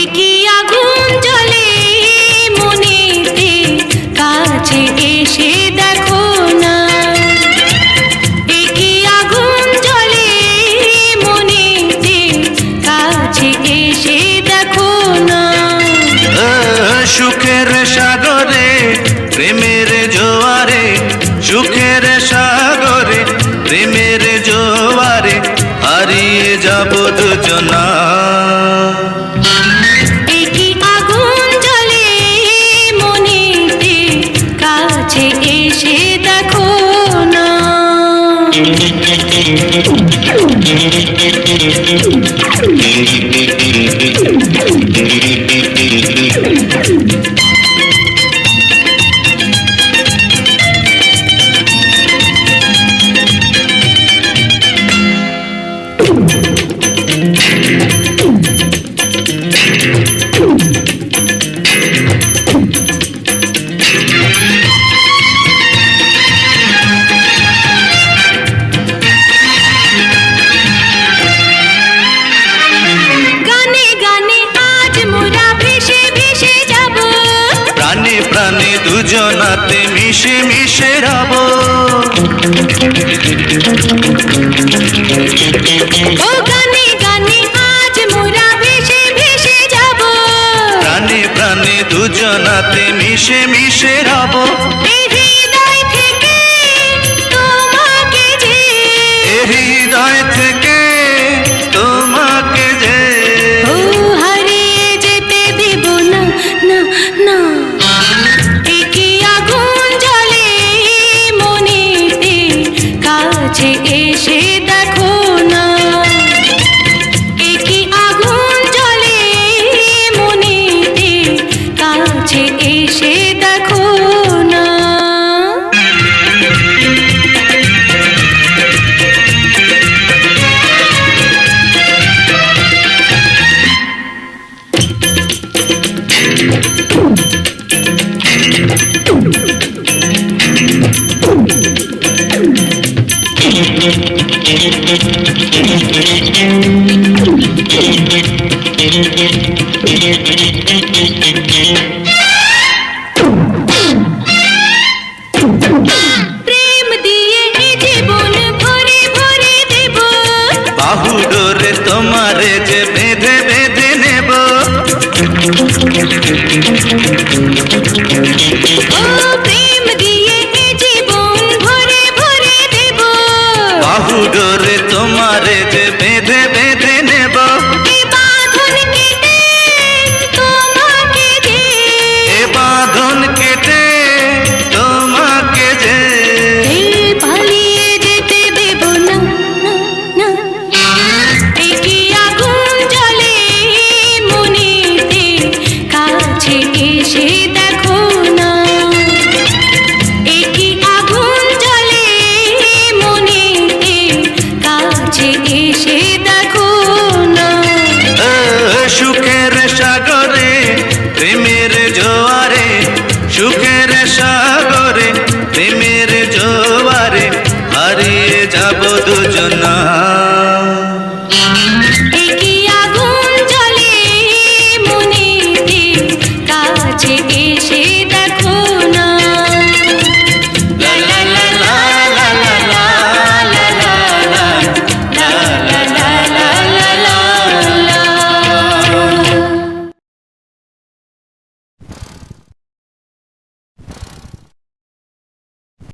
একই আগুন জ্বলে মনেতে, কাছে এসে দেখো না। একই আগুন জ্বলে মনেতে, কাছে এসে দেখো না। সুখের সাগরে প্রেমের জোয়ারে, সুখের সাগরে প্রেমের জোয়ারে হারিয়ে যাব দুজনা। একই আগুন জ্বলে মনেতে, কাছে এসে দেখো না। গানে গানে আজ মোরা ভেসে ভেসে যাব, প্রাণে প্রাণে দুজনাতে মিশে মিশে রব। ও গানে গানে আজ মোরা ভেসে ভেসে যাব, প্রাণে প্রাণে দুজনাতে মিশে মিশে রব। এই হৃদয় থেকে তোমাকে যে, এ হৃদয় থেকে তোমাকে যে ও হারিয়ে যেতে দেব না, না না। একই আগুন জ্বলে মনেতে, কাছে এসে দেখো না। একই আগুন জ্বলে মনেতে, কাছে এসে দেখো না। প্রেম দিয়ে এ জীবন ভরে ভরে দেব, বাহু ডোরে তোমারে যে বেঁধে বেঁধে নেব। ও প্রেম দিয়ে এ জীবন ভরে ভরে দেব, বাহু ডোরে তোমারে যে বেঁধে বেঁধে নেব। এ বাঁধন কেটে তোমাকে যে, এ বাঁধন কেটে তোমাকে যে এ পালিয়ে যেতে দেব না, না না। একই আগুন জ্বলে মনেতে, কাছে এসে দেখো না। একই আগুন জ্বলে মনেতে, কাছে এসে দেখো না। সুখের সাগরে প্রেমের জোয়ারে, সুখের সাগরে প্রেমের জোয়ারে হারিয়ে যাব দুজনা।